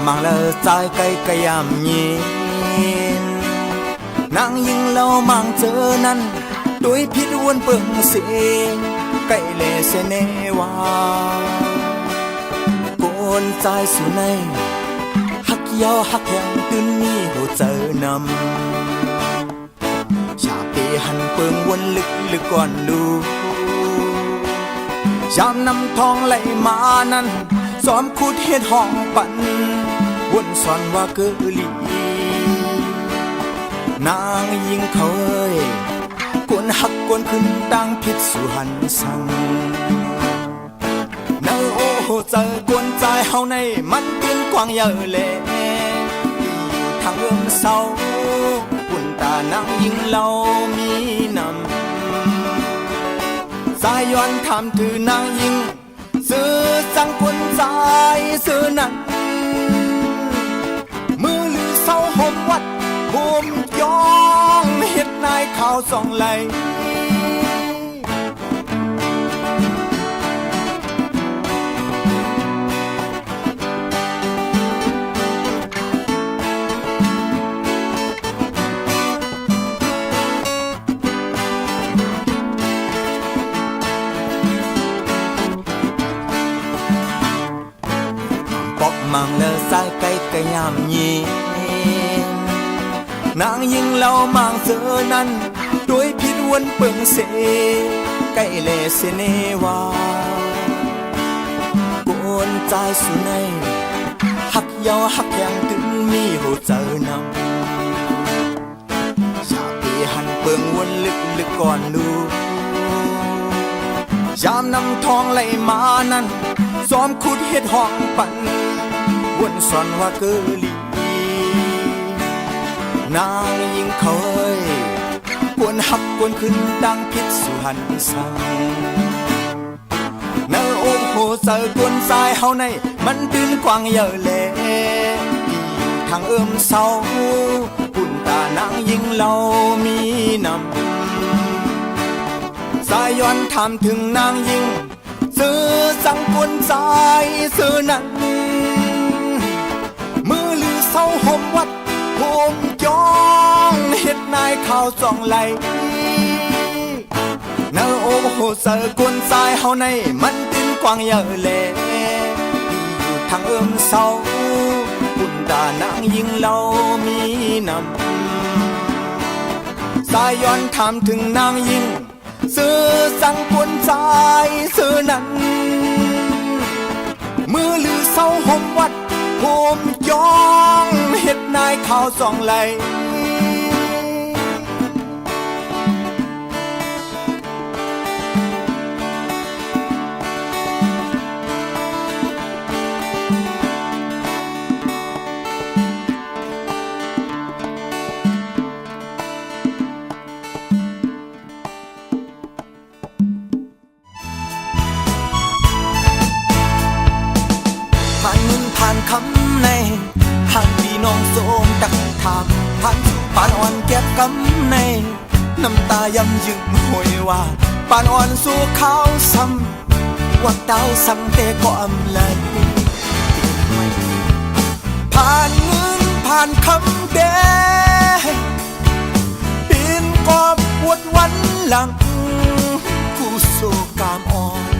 mang lơ trái cây cây nhìn nàng nhưng lâu mang chớ năn đôiพิษวนเปิงเสียงไก่เลเสเนวาโกนใจสุนัยหักยอหักยังตื่นมีหัวเจอนำชาปีหันเปิงวนลึกก่อนดูยามนำทองไหลมานั้นซ้อมขุดเฮ็ดห้องปั่นวนสอนว่าเกลีนางยิงเขากวนหักกวนขึ้นดังพิษสุหันสังเนอโอ้โหเจอกวนใจเฮาในมันตื่นกว้างเยอะเลยทางเศร้าปุ่นตานางยิงเรามีนำสายย้อนทำถือนางยิงซื้อจังกวนใจซื้อนั้นมือหรือเศร้าห่มวัดห่มยองเฮ็ดนายข่าวส่องไหลปอกมังเลอสายไก่กะยามยีนางยิงเรามางเสือนั้นด้วยพิษวนเปิงเสไก่เลเสเนวาโกนใจสุนัยหักยาวหักยังตึงมีหัวเจอนำชาปีหันเปิงวนลึกก่อนดูยามนำทองไหลมานั้นซ้อมขุดเฮ็ดห้องปั่นวนสอนว่าเกลีนางยิงเขากวนหักกวนขึ้นดังพิษสุหันสังเนอโอ้โหเจอกวนสายเฮาในมันตื่นกว้างเยอะเลยทางเศร้าปุ่นตานางยิงเรามีนำสายย้อนถามถึงนางยิงซื้อสังกวนสายซื้อนั้นมือหรือเศร้าห่มวัดห่มยองเฮ็ดนายข่าวส่องไหลเนอโอ้โหเจอกวนสายเฮาในมันตื่นกว้างเยอะเลยอยู่ทางเศร้าปุ่นตานางยิงเรามีนำสายย้อนถามถึงนางยิงซื้อสังกวนสายซื้อนั้นมือหรือเศร้าห่มวัดห่มยองเฮ็ดนายข่าวส่องไหลผ่านเงินผ่านคำในหากพี่น้องโสมตักถามผ่านสู่ปานอ่อนเก็บกำในน้ำตายำยึงหวยว่าปานอ่อนสู่ข้าวซ้ำวักดาวสั่งเตะก็อำเลยผ่านเงินผ่านคำเดปีนกอบปวดวันหลังกูสู่กามอ่อน